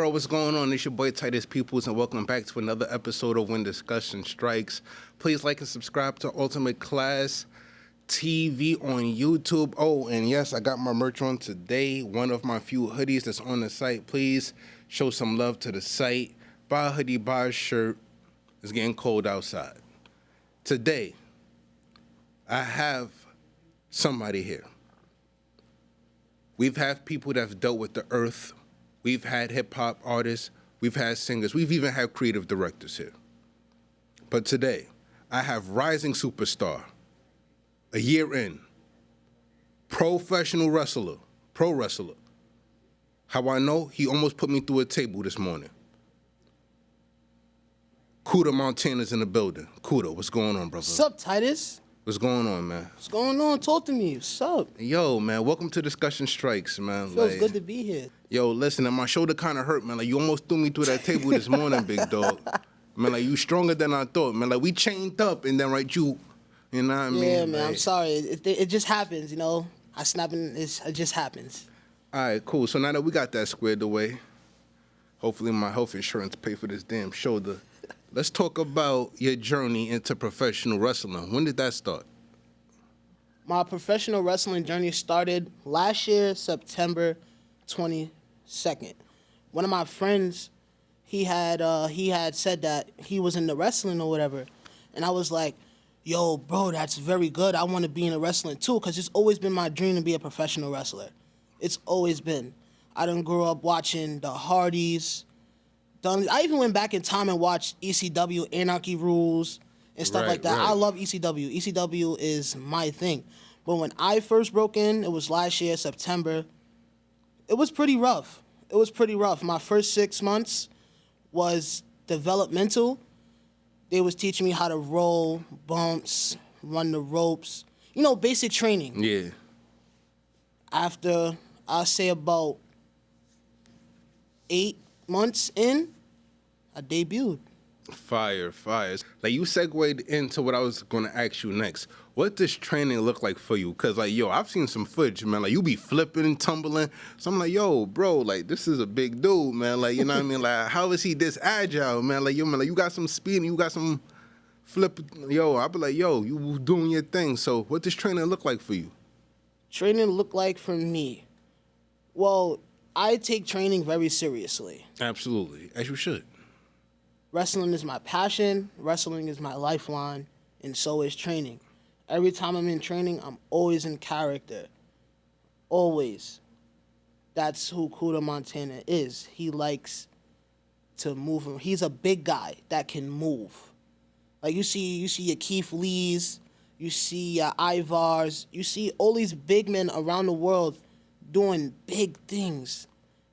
world, what's going on? It's your boy Titus Peoples, and welcome back to another episode of When Discussion Strikes. Please like and subscribe to Ultimate Class TV on YouTube. Oh, and yes, I got my merch on today. One of my few hoodies that's on the site. Please show some love to the site. Buy a hoodie, buy a shirt. It's getting cold outside. Today, I have somebody here. We've had people that have dealt with the earth. We've had hip-hop artists. We've had singers. We've even had creative directors here. But today, I have rising superstar, a year in, professional wrestler, pro wrestler. How I know? He almost put me through a table this morning. Cuda Montana's in the building. Cuda, what's going on, brother? What's up, Titus? What's going on, man? What's going on? Talk to me. What's up? Yo, man, welcome to Discussion Strikes, man. Feels good to be here. Yo, listen, and my shoulder kind of hurt, man. Like, you almost threw me through that table this morning, big dog. Man, like, you stronger than I thought, man. Like, we chained up, and then, right, you know what I mean? Yeah, man, like, I'm sorry. It just happens, you know? It just happens. All right, cool. So now that we got that squared away, hopefully my health insurance pay for this damn shoulder. Let's talk about your journey into professional wrestling. When did that start? My professional wrestling journey started last year, September 22nd. One of my friends, he had said that he was into wrestling or whatever, and I was like, yo, bro, that's very good. I want to be in wrestling too, because it's always been my dream to be a professional wrestler. It's always been. I done grew up watching the Hardys. I even went back in time and watched ECW, Anarchy Rules, and stuff like that. Right. I love ECW. ECW is my thing. But when I first broke in, it was last year, September, it was pretty rough. My first 6 months was developmental. They was teaching me how to roll, bumps, run the ropes, you know, basic training. Yeah. After, I'll say about 8 months in, I debuted. Fire. Like, you segued into what I was going to ask you next. What does training look like for you? Because, like, yo, I've seen some footage, man. Like, you be flipping and tumbling. So I'm like, yo, bro, like, this is a big dude, man. Like, you know what I mean? Like, how is he this agile, man? Like, yo, man, like, you got some speed and you got some flip. Yo, I'll be like, yo, you doing your thing. So what does training look like for you? Training look like for me? Well, I take training very seriously. Absolutely, as you should. Wrestling is my passion, wrestling is my lifeline, and so is training. Every time I'm in training, I'm always in character. Always. That's who Cuda Montana is. He likes to move. He's a big guy that can move. Like, you see your Keith Lees, you see your Ivars, you see all these big men around the world doing big things.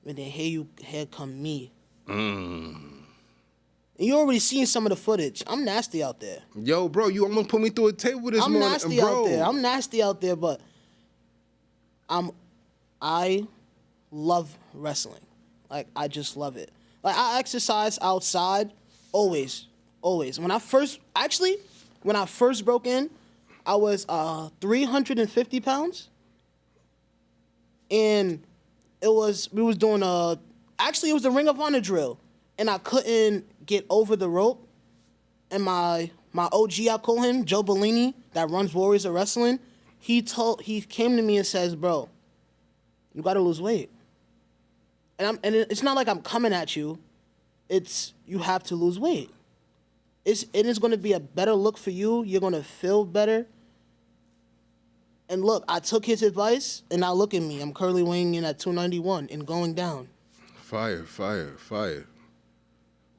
And then here come me. And you already seen some of the footage. I'm nasty out there. Yo, bro, you almost put me through a table this morning. I'm nasty out there, but I love wrestling. Like, I just love it. Like, I exercise outside always. When I first broke in, I was 350 pounds. And it was the Ring of Honor drill. And I couldn't get over the rope. And my OG, I call him, Joe Bellini, that runs Warriors of Wrestling, he came to me and says, bro, you got to lose weight. And it's not like I'm coming at you. It's, you have to lose weight. It is going to be a better look for you. You're going to feel better. And look, I took his advice, and now look at me. I'm currently weighing in at 291 and going down. Fire.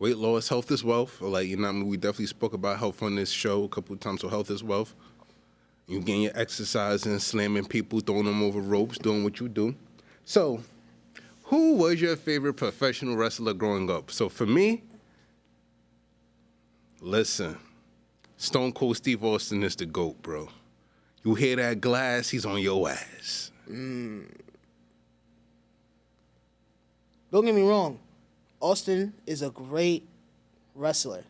Weight loss, health is wealth. Like, you know what I mean? We definitely spoke about health on this show a couple of times, so health is wealth. You getting your exercise and slamming people, throwing them over ropes, doing what you do. So, who was your favorite professional wrestler growing up? So, for me, listen, Stone Cold Steve Austin is the GOAT, bro. You hear that glass, he's on your ass. Don't get me wrong. Austin is a great wrestler.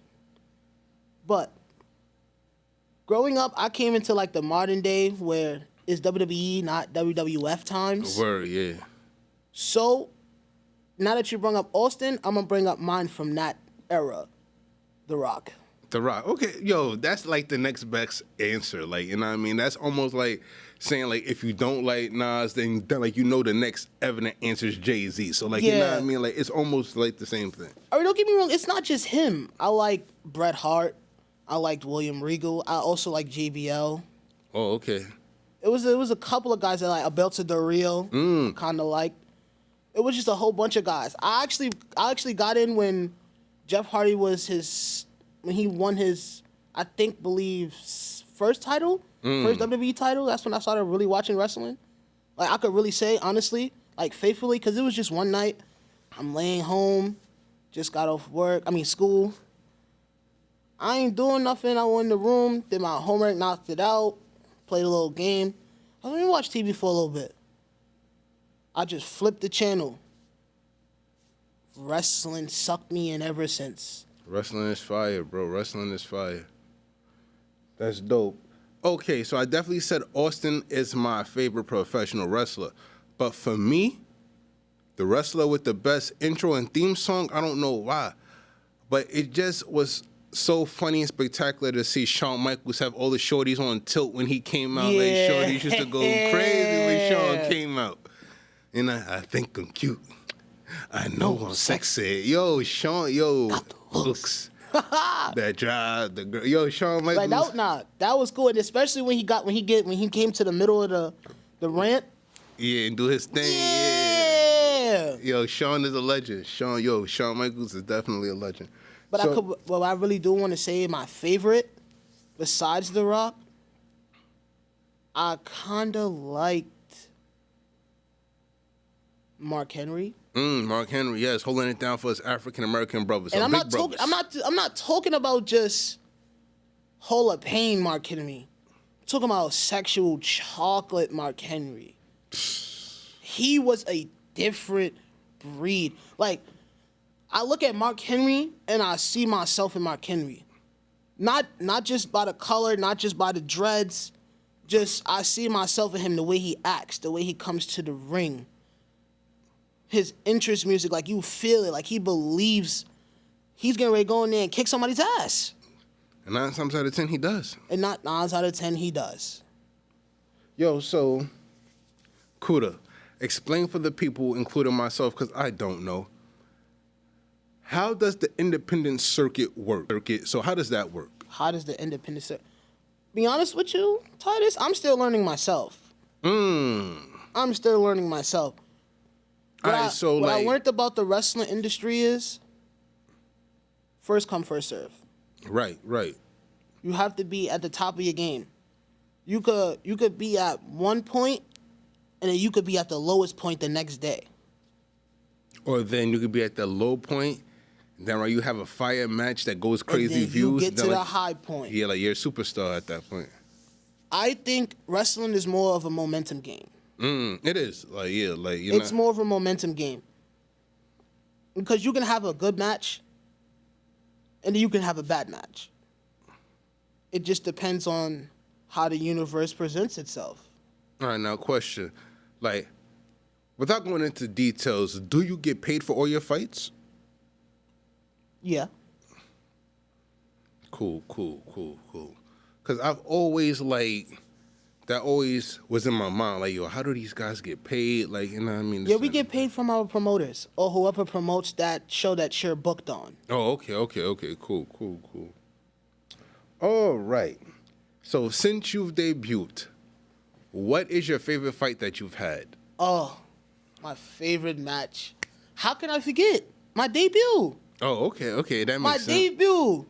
But growing up, I came into like the modern day where it's WWE, not WWF times. Word, yeah. So now that you bring up Austin, I'm gonna bring up mine from that era, The Rock. The Rock. Okay, yo, that's like the next best answer. Like, you know what I mean? That's almost like saying, like, if you don't like Nas, then like, you know the next evident answer is Jay-Z. So, like, you know what I mean? Like, it's almost like the same thing. I mean, don't get me wrong. It's not just him. I like Bret Hart. I liked William Regal. I also like JBL. Oh, okay. It was a couple of guys that like Alberto Del Rio kind of liked. It was just a whole bunch of guys. I actually got in when Jeff Hardy was when he won his, I believe first title, first WWE title. That's when I started really watching wrestling. Like I could really say honestly, like faithfully, because it was just one night. I'm laying home, just got off school. I ain't doing nothing. I went in the room, did my homework, knocked it out, played a little game. I was gonna watch TV for a little bit. I just flipped the channel. Wrestling sucked me in ever since. Wrestling is fire, bro. Wrestling is fire. That's dope. Okay, so I definitely said Austin is my favorite professional wrestler. But for me, the wrestler with the best intro and theme song, I don't know why. But it just was so funny and spectacular to see Shawn Michaels have all the shorties on tilt when he came out. Like, shorties used to go crazy when Shawn came out. And I think I'm cute. I know I'm sexy. Yo, Shawn, looks. That drive, the girl. Yo, Shawn Michaels. Like that was cool, and especially when he came to the middle of the ramp. Yeah, and do his thing. Yeah. Yo, Shawn is a legend. Shawn Michaels is definitely a legend. But I really do want to say my favorite, besides The Rock, I kinda liked Mark Henry. Mark Henry, yes, holding it down for his African American brothers. And I'm not talking about just Hall of Pain Mark Henry. I'm talking about sexual chocolate Mark Henry. He was a different breed. Like, I look at Mark Henry and I see myself in Mark Henry. Not just by the color, not just by the dreads. Just I see myself in him, the way he acts, the way he comes to the ring. His interest music, like you feel it, like he believes he's getting ready to go in there and kick somebody's ass. And 9 times out of 10 he does. And not 9 out of 10 he does. Yo, so Cuda, explain for the people, including myself, because I don't know. How does the independent circuit work? So how does that work? How does the independent circuit? Be honest with you, Titus, I'm still learning myself. I'm still learning myself. What I learned about the wrestling industry is first come, first serve. Right. You have to be at the top of your game. You could be at one point, and then you could be at the lowest point the next day. Or then you could be at the low point, and then you have a fire match that goes crazy and then views. You get to the high point. Yeah, like you're a superstar at that point. I think wrestling is more of a momentum game. It is. It's more of a momentum game. Because you can have a good match, and then you can have a bad match. It just depends on how the universe presents itself. All right, now question. Like, without going into details, do you get paid for all your fights? Yeah. Cool. Because I've always, that always was in my mind. Like, yo, how do these guys get paid? Like, you know what I mean? Yeah, we get paid from our promoters or whoever promotes that show that you're booked on. Oh, okay. Cool. All right. So, since you've debuted, what is your favorite fight that you've had? Oh, my favorite match. How can I forget? My debut. Oh, okay. That makes sense. My debut.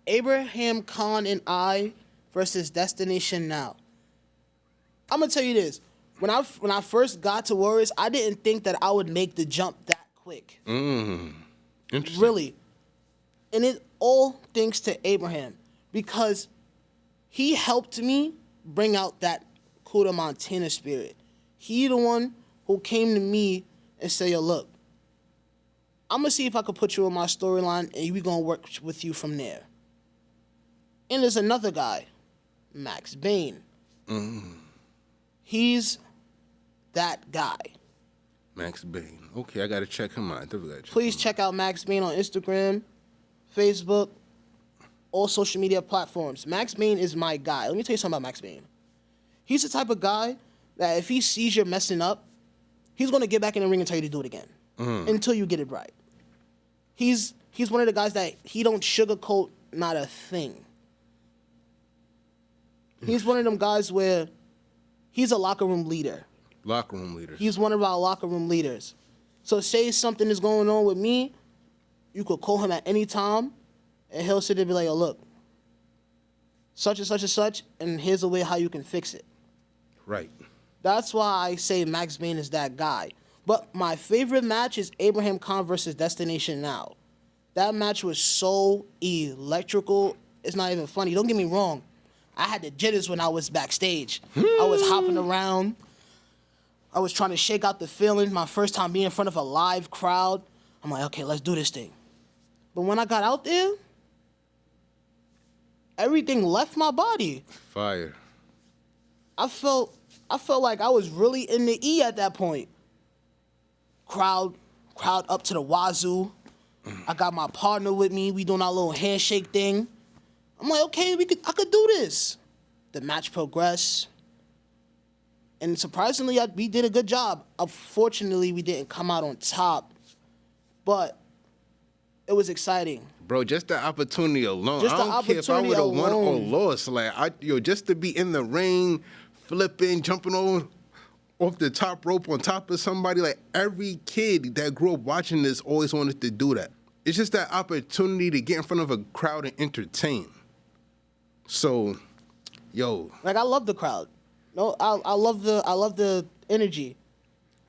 Abraham Khan and I versus Destination Now. I'm gonna tell you this: when I first got to Warriors, I didn't think that I would make the jump that quick. Interesting. Really, and it all thanks to Abraham, because he helped me bring out that Cuda Montana spirit. He the one who came to me and said, "Yo, look, I'm gonna see if I can put you in my storyline, and we gonna work with you from there." And there's another guy, Max Bain. He's that guy. Max Bain. Okay, I gotta check him out. Please check out Max Bain on Instagram, Facebook, all social media platforms. Max Bain is my guy. Let me tell you something about Max Bain. He's the type of guy that if he sees you're messing up, he's gonna get back in the ring and tell you to do it again until you get it right. He's one of the guys that he don't sugarcoat not a thing. He's one of them guys where he's a locker room leader. Locker room leaders. He's one of our locker room leaders. So say something is going on with me, you could call him at any time, and he'll sit there and be like, yo, look, such and such and such, and here's a way how you can fix it. Right. That's why I say Max Bain is that guy. But my favorite match is Abraham Khan versus Destination Now. That match was so electrical. It's not even funny. Don't get me wrong. I had the jitters when I was backstage. I was hopping around. I was trying to shake out the feeling. My first time being in front of a live crowd. I'm like, okay, let's do this thing. But when I got out there, everything left my body. Fire. I felt like I was really in the E at that point. Crowd up to the wazoo. I got my partner with me. We doing our little handshake thing. I'm like, okay, I could do this. The match progressed. And surprisingly, we did a good job. Unfortunately, we didn't come out on top. But it was exciting. Bro, just the opportunity alone. Just I the don't care if I opportunity would have won or alone. lost. Like, just to be in the ring, flipping, jumping off the top rope on top of somebody. Like, every kid that grew up watching this always wanted to do that. It's just that opportunity to get in front of a crowd and entertain. So, yo. Like, I love the crowd. No, I love the energy.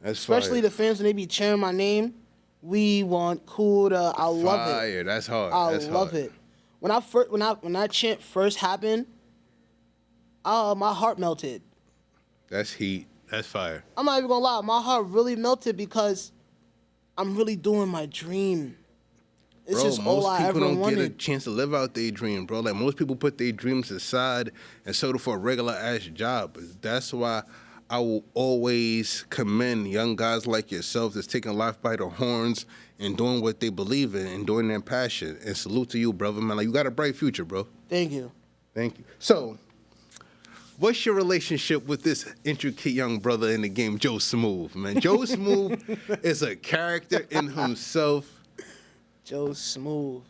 That's Especially fire. the fans when they be cheering my name. We want Cuda. I love it. Fire. That's hard. I That's love hard. it. When that chant first happened, my heart melted. That's heat. That's fire. I'm not even gonna lie, my heart really melted because I'm really doing my dream. This is all I ever most people don't get a wanted. chance to live out their dream, bro. Like, most people put their dreams aside and settle for a regular-ass job. That's why I will always commend young guys like yourself that's taking life by the horns and doing what they believe in and doing their passion. And salute to you, brother, man. Like, you got a bright future, bro. Thank you. Thank you. So, what's your relationship with this intricate young brother in the game, Joe Smooth, man? Joe Smooth is a character in himself. Joe Smooth.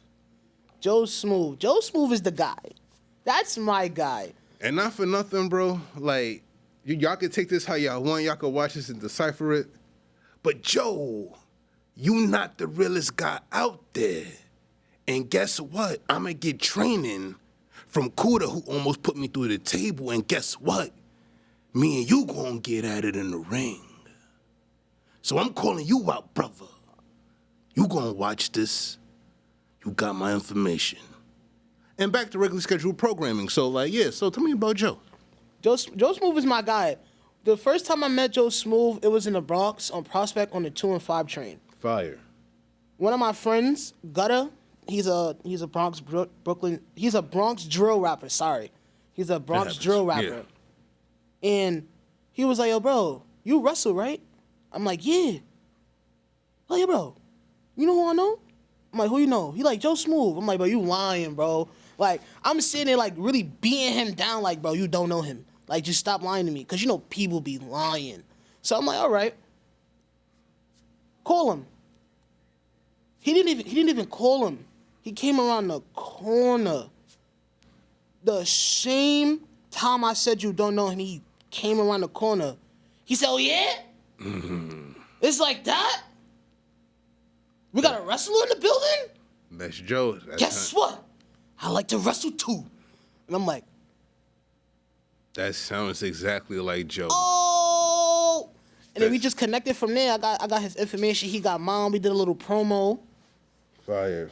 Joe Smooth is the guy. That's my guy. And not for nothing, bro. Like, y'all can take this how y'all want. Y'all can watch this and decipher it. But Joe, you not the realest guy out there. And guess what? I'm going to get training from Cuda, who almost put me through the table. And guess what? Me and you going to get at it in the ring. So I'm calling you out, brother. You going to watch this. You got my information. And back to regularly scheduled programming. So, so tell me about Joe. Joe Smooth is my guy. The first time I met Joe Smooth, it was in the Bronx on Prospect on the 2 and 5 train. Fire. One of my friends, Gutter, he's a Bronx Brooklyn. He's a Bronx drill rapper. Sorry, he's a Bronx drill rapper. Yeah. And he was like, "Yo, bro, you wrestle, right?" I'm like, "Yeah." Like, "Yo, bro, you know who I know?" I'm like, "Who you know?" He like, "Joe Smooth." I'm like, "Bro, you lying, bro." Like, I'm sitting there like really beating him down. Like, "Bro, you don't know him. Like, just stop lying to me, cause you know people be lying." So I'm like, "All right, call him." He didn't even call him. He came around the corner. The same time I said you don't know him, he came around the corner. He said, "Oh yeah? Mm-hmm. It's like that? We got a wrestler in the building?" That's Joe. Guess what? I like to wrestle too. And I'm like, That sounds exactly like Joe. oh. And then we just connected from there. I got his information. He got mine. We did a little promo. Fire.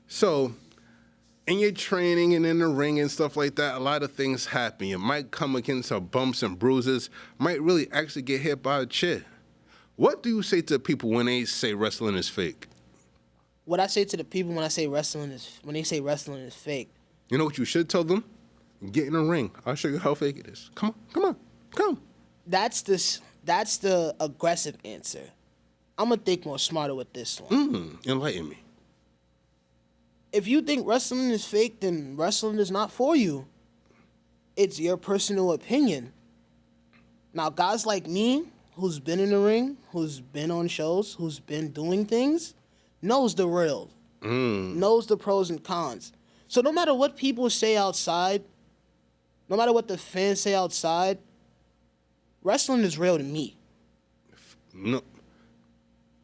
So, in your training and in the ring and stuff like that, a lot of things happen. You might come against some bumps and bruises, might really actually get hit by a chair. What do you say to people when they say wrestling is fake? What I say to the people when they say wrestling is fake. You know what you should tell them? Get in the ring. I'll show you how fake it is. Come on. That's the aggressive answer. I'm going to think more smarter with this one. Enlighten me. If you think wrestling is fake, then wrestling is not for you. It's your personal opinion. Now, guys like me, who's been in the ring, who's been on shows, who's been doing things, knows the real, knows the pros and cons. So no matter what people say outside, no matter what the fans say outside, wrestling is real to me. No,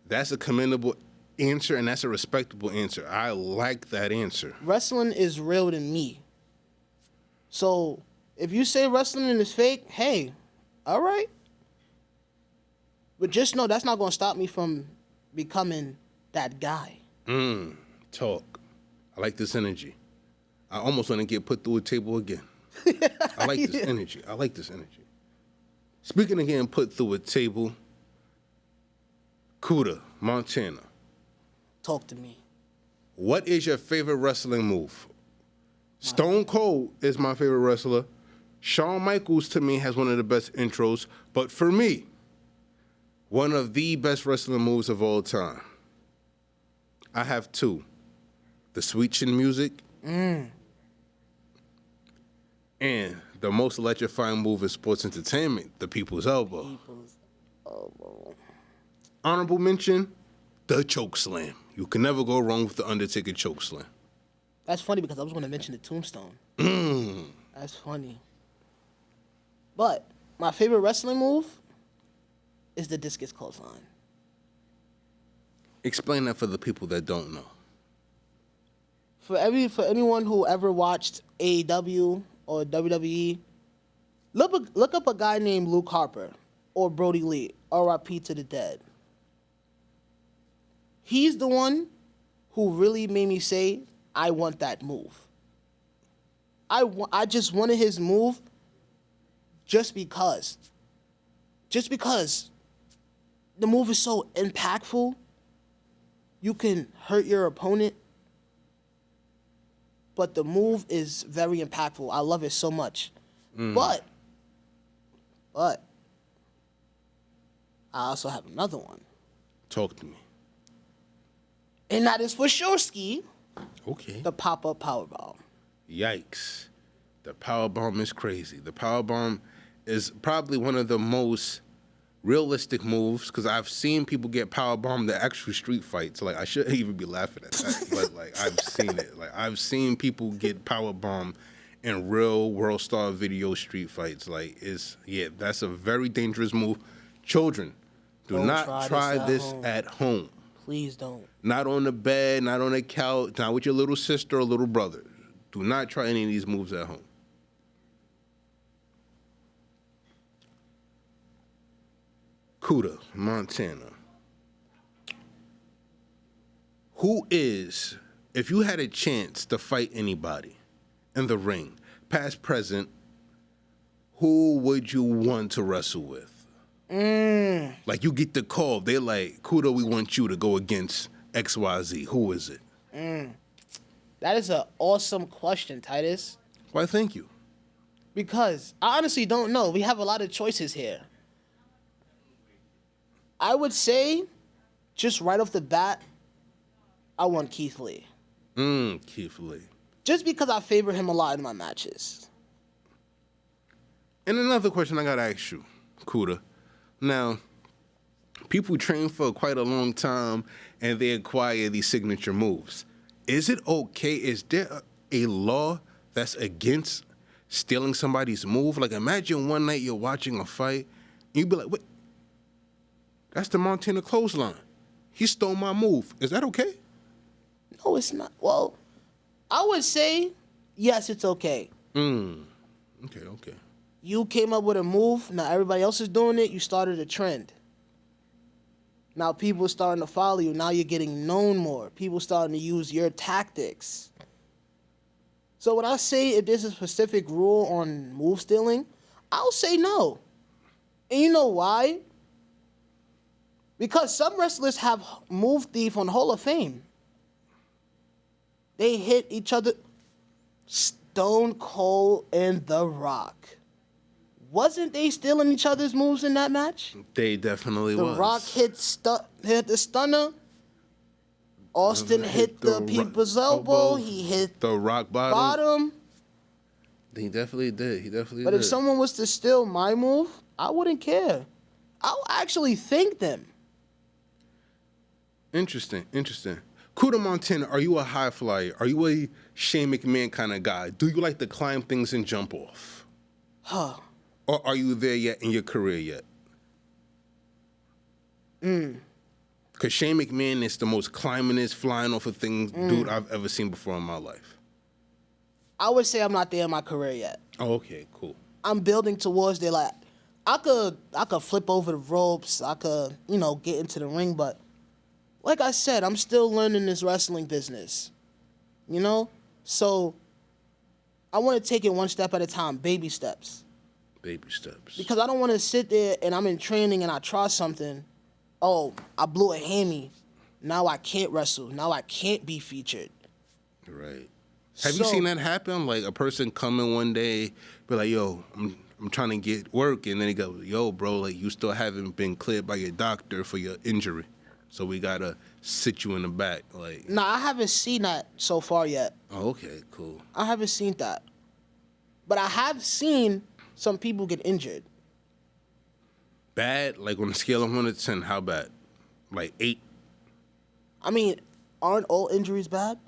that's a commendable answer, and that's a respectable answer. I like that answer. Wrestling is real to me. So if you say wrestling is fake, hey, all right. But just know that's not going to stop me from becoming that guy. Talk. I like this energy. I almost want to get put through a table again. I like this energy. I like this energy. Speaking of getting put through a table, Cuda, Montana. Talk to me. What is your favorite wrestling move? Stone Cold is my favorite wrestler. Shawn Michaels, to me, has one of the best intros. But for me, one of the best wrestling moves of all time. I have two. The Sweet Chin Music. And the most electrifying move in sports entertainment, the People's Elbow. Honorable mention, the Choke Slam. You can never go wrong with the Undertaker Choke Slam. That's funny because I was going to mention the Tombstone. That's funny. But my favorite wrestling move is the discus clothesline. Explain that for the people that don't know. For anyone who ever watched AEW or WWE, look up a guy named Luke Harper or Brody Lee, RIP to the dead. He's the one who really made me say, I want that move. I just wanted his move just because. Just because the move is so impactful, you can hurt your opponent, but the move is very impactful. I love it so much. But, I also have another one. Talk to me. And that is for sure, Ski. Okay. The pop-up powerbomb. Yikes. The powerbomb is crazy. The powerbomb is probably one of the most realistic moves because I've seen people get powerbombed at actual street fights. Like, I shouldn't even be laughing at that, but, like, I've seen it. Like, I've seen people get powerbombed in real World Star Video street fights. Like, that's a very dangerous move. Children, do not try this at home. Please don't. Not on the bed, not on the couch, not with your little sister or little brother. Do not try any of these moves at home. Cuda, Montana. Who is, if you had a chance to fight anybody in the ring, past, present, who would you want to wrestle with? Like, you get the call. They're like, Cuda, we want you to go against XYZ. Who is it? That is an awesome question, Titus. Why, thank you. Because I honestly don't know. We have a lot of choices here. I would say, just right off the bat, I want Keith Lee. Keith Lee. Just because I favor him a lot in my matches. And another question I got to ask you, Cuda. Now, people train for quite a long time, and they acquire these signature moves. Is it okay? Is there a law that's against stealing somebody's move? Like, imagine one night you're watching a fight, and you be like, wait, that's the Montana clothesline. He stole my move. Is that okay? No, it's not. Well, I would say, yes, it's okay. Okay. You came up with a move. Now everybody else is doing it. You started a trend. Now people are starting to follow you. Now you're getting known more. People starting to use your tactics. So when I say if there's a specific rule on move stealing, I'll say no. And you know why? Because some wrestlers have move thief on Hall of Fame. They hit each other. Stone Cold and The Rock. Wasn't they stealing each other's moves in that match? They definitely The was. Rock hit the stunner. Austin hit the people's elbow. He hit the rock bottom. He definitely did. But if someone was to steal my move, I wouldn't care. I'll actually thank them. Interesting. Cuda Montana, are you a high flyer? Are you a Shane McMahon kind of guy? Do you like to climb things and jump off? Or are you there yet in your career yet? Because Shane McMahon is the most climbingest, flying off of things dude I've ever seen before in my life. I would say I'm not there in my career yet. Oh, okay, cool. I'm building towards there. Like, I could flip over the ropes. I could, get into the ring. But like I said, I'm still learning this wrestling business. So I want to take it one step at a time, baby steps. Baby steps. Because I don't want to sit there and I'm in training and I try something. Oh, I blew a hammy. Now I can't wrestle. Now I can't be featured. Right. Have you seen that happen? Like a person coming one day, be like, yo, I'm trying to get work. And then he goes, yo, bro, like you still haven't been cleared by your doctor for your injury. So we got to sit you in the back. Like, Nah, I haven't seen that so far yet. Oh, okay, cool. I haven't seen that. But I have seen some people get injured. Bad? Like on a scale of 1 to 10, how bad? Like 8? I mean, aren't all injuries bad?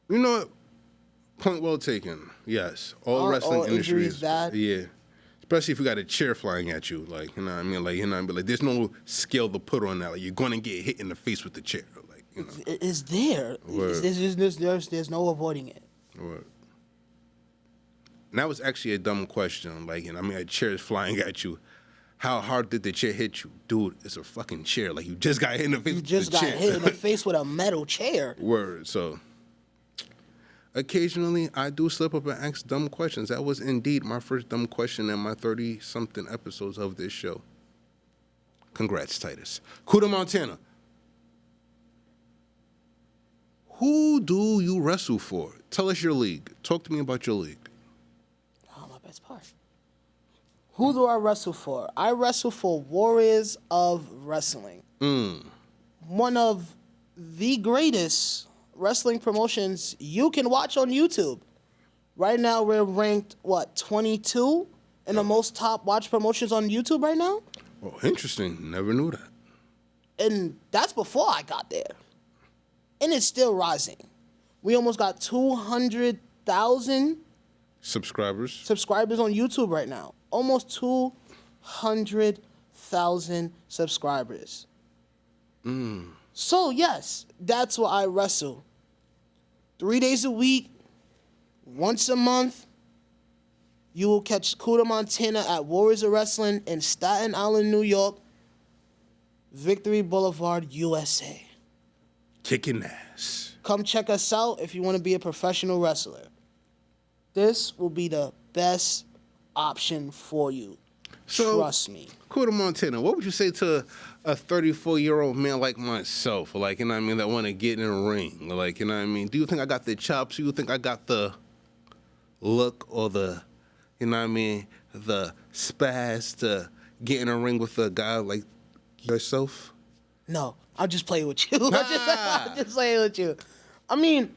You know what? Point well taken. Yes. All wrestling industry is bad. Yeah. Especially if you got a chair flying at you. Like, you know what I mean? Like, there's no scale to put on that. Like, you're going to get hit in the face with the chair. Like, It's there. There's no avoiding it. Word. And that was actually a dumb question. Like, a chair is flying at you. How hard did the chair hit you? Dude, it's a fucking chair. Like, you just got hit in the face with the chair. You just got hit in the face with a metal chair. Word. So, occasionally, I do slip up and ask dumb questions. That was indeed my first dumb question in my 30-something episodes of this show. Congrats, Titus. Cuda Montana. Who do you wrestle for? Tell us your league. Talk to me about your league. My best part. Who do I wrestle for? I wrestle for Warriors of Wrestling. One of the greatest wrestling promotions you can watch on YouTube. Right now, we're ranked, 22 in the most top watch promotions on YouTube right now? Oh, interesting. Never knew that. And that's before I got there. And it's still rising. We almost got 200,000 subscribers on YouTube right now. Almost 200,000 subscribers. So, yes, that's what I wrestle. 3 days a week, once a month, you will catch Cuda Montana at Warriors of Wrestling in Staten Island, New York, Victory Boulevard, USA. Kicking ass. Come check us out if you want to be a professional wrestler. This will be the best option for you. So, trust me. Cuda Montana, what would you say to a 34-year-old man like myself, that want to get in a ring? Like, do you think I got the chops? Do you think I got the look or the, the spaz to get in a ring with a guy like yourself? No, I'll just play with you. I'll just play with you. I mean,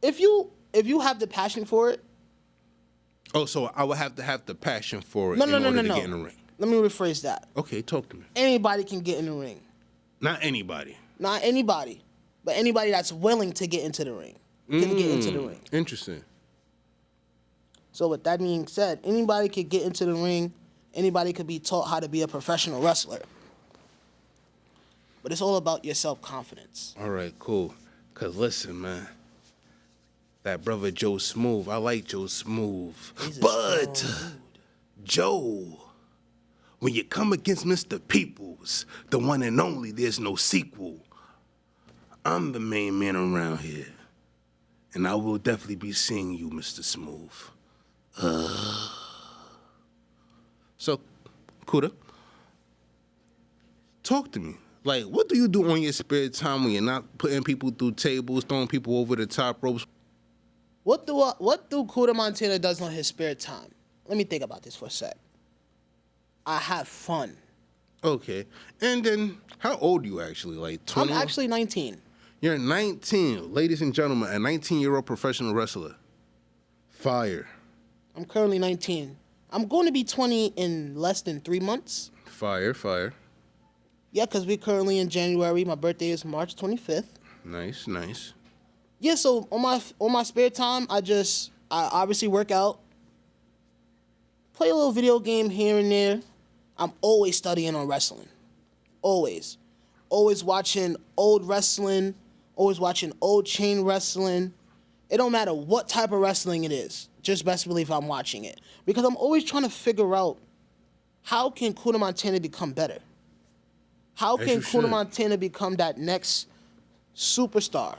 if you have the passion for it. Oh, so I would have to have the passion for it No. to get in the ring. Let me rephrase that. Okay, talk to me. Anybody can get in the ring. Not anybody. Not anybody, but anybody that's willing to get into the ring can get into the ring. Interesting. So with that being said, anybody could get into the ring. Anybody could be taught how to be a professional wrestler. But it's all about your self-confidence. All right, cool. Because listen, man. That brother Joe Smooth, I like Joe Smooth. But, Joe, when you come against Mr. Peoples, the one and only, there's no sequel. I'm the main man around here. And I will definitely be seeing you, Mr. Smooth. So, Cuda, talk to me. Like, what do you do on your spare time when you're not putting people through tables, throwing people over the top ropes? What do Cuda Montana does on his spare time? let me think about this for a sec. I have fun. Okay. And then, how old are you actually? Like 20? I'm actually 19. You're 19. Ladies and gentlemen, a 19-year-old professional wrestler. Fire. I'm currently 19. I'm going to be 20 in less than 3 months. Fire, fire. Yeah, because we're currently in January. My birthday is March 25th. Nice, nice. Yeah, so on my spare time, I obviously work out, play a little video game here and there. I'm always studying on wrestling. Always. Always watching old wrestling, always watching old chain wrestling. It don't matter what type of wrestling it is. Just best believe I'm watching it. Because I'm always trying to figure out, how can Cuda Montana become better? How can Cuda Montana become that next superstar?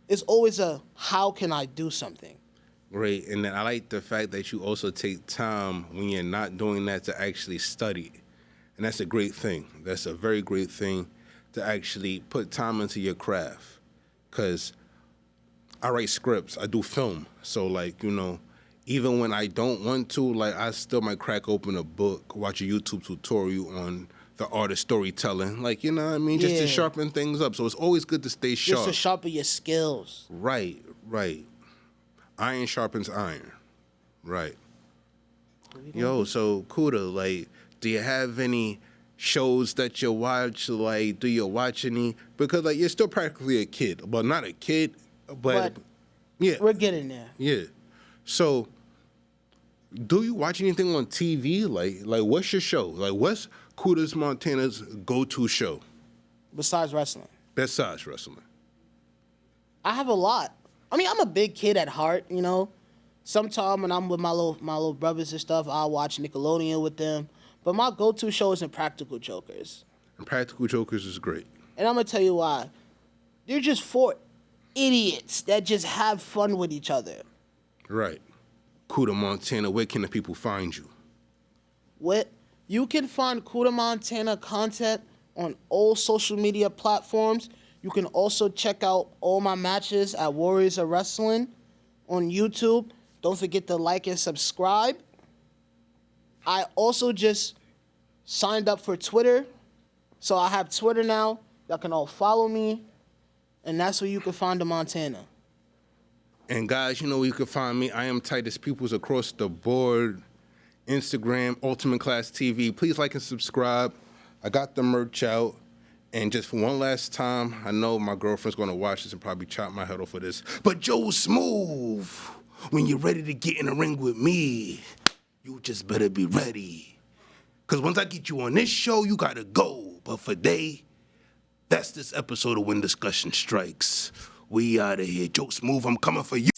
It's always how can I do something? Great. And then I like the fact that you also take time when you're not doing that to actually study. And that's a great thing. That's a very great thing to actually put time into your craft. Because I write scripts. I do film. So, like, you know, even when I don't want to, like, I still might crack open a book, watch a YouTube tutorial on the art of storytelling. Like, you know what I mean? Just to sharpen things up. So it's always good to stay sharp. Just to sharpen your skills. Right, right. Iron sharpens iron. Right. Yo, so Cuda, like, do you have any shows that you watch? Like, do you watch any? Because, like, you're still practically a kid. Well, not a kid, but yeah. We're getting there. Yeah. So, do you watch anything on TV? Like what's your show? Like, what's Cuda Montana's go-to show? Besides wrestling. Besides wrestling. I have a lot. I mean, I'm a big kid at heart, you know. Sometimes when I'm with my little brothers and stuff, I'll watch Nickelodeon with them. But my go-to show is Impractical Jokers. Impractical Jokers is great. And I'm going to tell you why. They're just 4 idiots that just have fun with each other. Right. Cuda Montana, where can the people find you? You can find Cuda Montana content on all social media platforms. You can also check out all my matches at Warriors of Wrestling on YouTube. Don't forget to like and subscribe. I also just signed up for Twitter. So I have Twitter now. Y'all can all follow me. And that's where you can find the Montana. And guys, you know where you can find me. I am Titus Peoples across the board. Instagram, Ultimate Class TV. Please like and subscribe. I got the merch out. And just for one last time, I know my girlfriend's going to watch this and probably chop my head off for this. But Joe Smooth, when you're ready to get in the ring with me, you just better be ready. Because once I get you on this show, you got to go. But for today, that's this episode of When Discussion Strikes. We out of here. Joe Smooth, I'm coming for you.